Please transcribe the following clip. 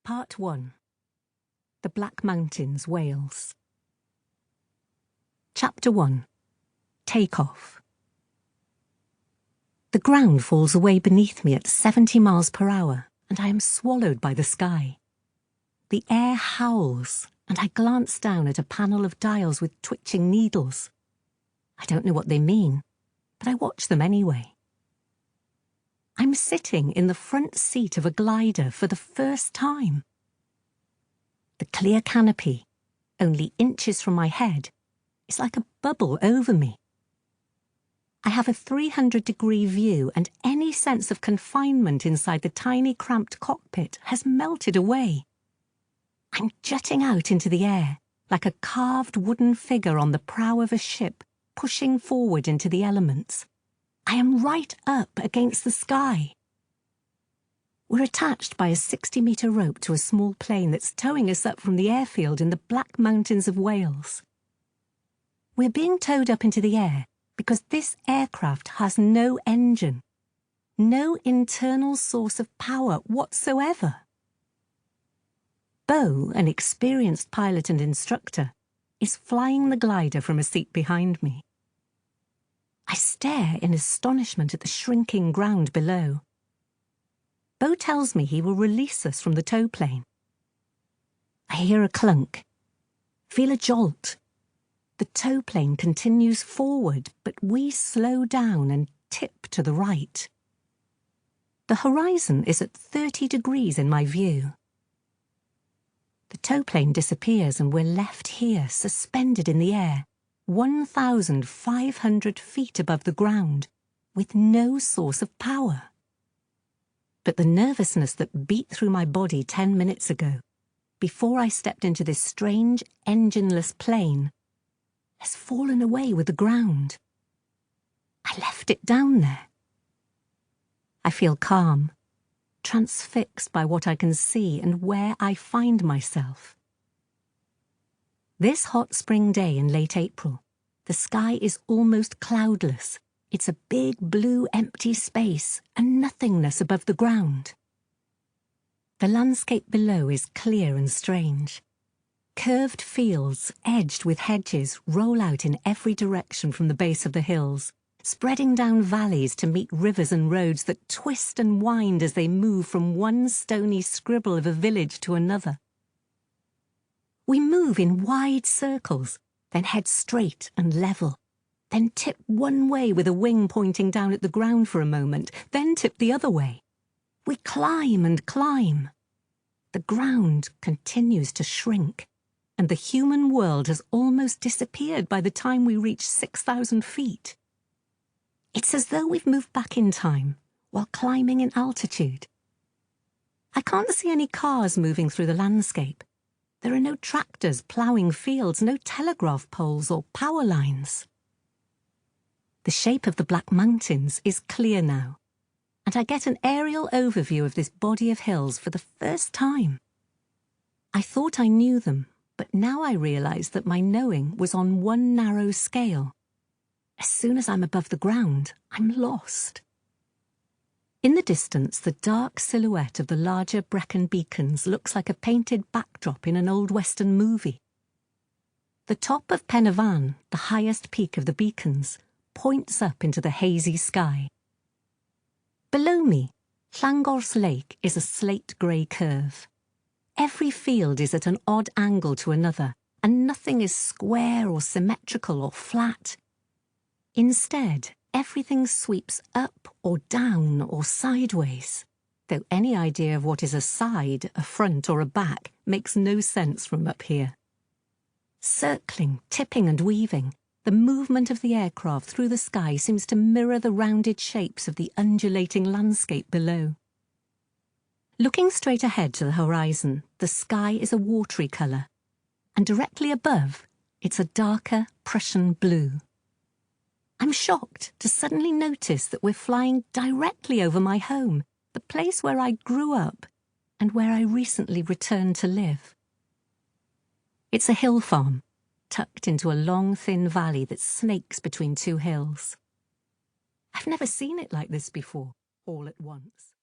Part 1. The Black Mountains, Wales. Chapter 1. Take-off. The ground falls away beneath me at 70 miles per hour, and I am swallowed by the sky. The air howls, and I glance down at a panel of dials with twitching needles. I don't know what they mean, but I watch them anyway. I'm sitting in the front seat of a glider for the first time. The clear canopy, only inches from my head, is like a bubble over me. I have a 300-degree view, and any sense of confinement inside the tiny cramped cockpit has melted away. I'm jutting out into the air, like a carved wooden figure on the prow of a ship, pushing forward into the elements. I am right up against the sky. We're attached by a 60-metre rope to a small plane that's towing us up from the airfield in the Black Mountains of Wales. We're being towed up into the air because this aircraft has no engine, no internal source of power whatsoever. Bo, an experienced pilot and instructor, is flying the glider from a seat behind me. I stare in astonishment at the shrinking ground below. Bo tells me he will release us from the tow plane. I hear a clunk, feel a jolt. The tow plane continues forward, but we slow down and tip to the right. The horizon is at 30 degrees in my view. The tow plane disappears and we're left here, suspended in the air, 1,500 feet above the ground, with no source of power. But the nervousness that beat through my body 10 minutes ago, before I stepped into this strange, engineless plane, has fallen away with the ground. I left it down there. I feel calm, transfixed by what I can see and where I find myself. This hot spring day in late April, the sky is almost cloudless. It's a big blue empty space and nothingness above the ground. The landscape below is clear and strange. Curved fields, edged with hedges, roll out in every direction from the base of the hills, spreading down valleys to meet rivers and roads that twist and wind as they move from one stony scribble of a village to another. We move in wide circles, then head straight and level, then tip one way with a wing pointing down at the ground for a moment, then tip the other way. We climb and climb. The ground continues to shrink, and the human world has almost disappeared by the time we reach 6,000 feet. It's as though we've moved back in time while climbing in altitude. I can't see any cars moving through the landscape. There are no tractors ploughing fields, no telegraph poles or power lines. The shape of the Black Mountains is clear now, and I get an aerial overview of this body of hills for the first time. I thought I knew them, but now I realise that my knowing was on one narrow scale. As soon as I'm above the ground, I'm lost. In the distance, the dark silhouette of the larger Brecon beacons looks like a painted backdrop in an old Western movie. The top of Pen y Fan, the highest peak of the beacons, points up into the hazy sky. Below me, Llangors Lake is a slate-grey curve. Every field is at an odd angle to another, and nothing is square or symmetrical or flat. Instead, everything sweeps up or down or sideways, though any idea of what is a side, a front or a back makes no sense from up here. Circling, tipping and weaving, the movement of the aircraft through the sky seems to mirror the rounded shapes of the undulating landscape below. Looking straight ahead to the horizon, the sky is a watery colour, and directly above, it's a darker Prussian blue. I'm shocked to suddenly notice that we're flying directly over my home, the place where I grew up and where I recently returned to live. It's a hill farm, tucked into a long, thin valley that snakes between two hills. I've never seen it like this before, all at once.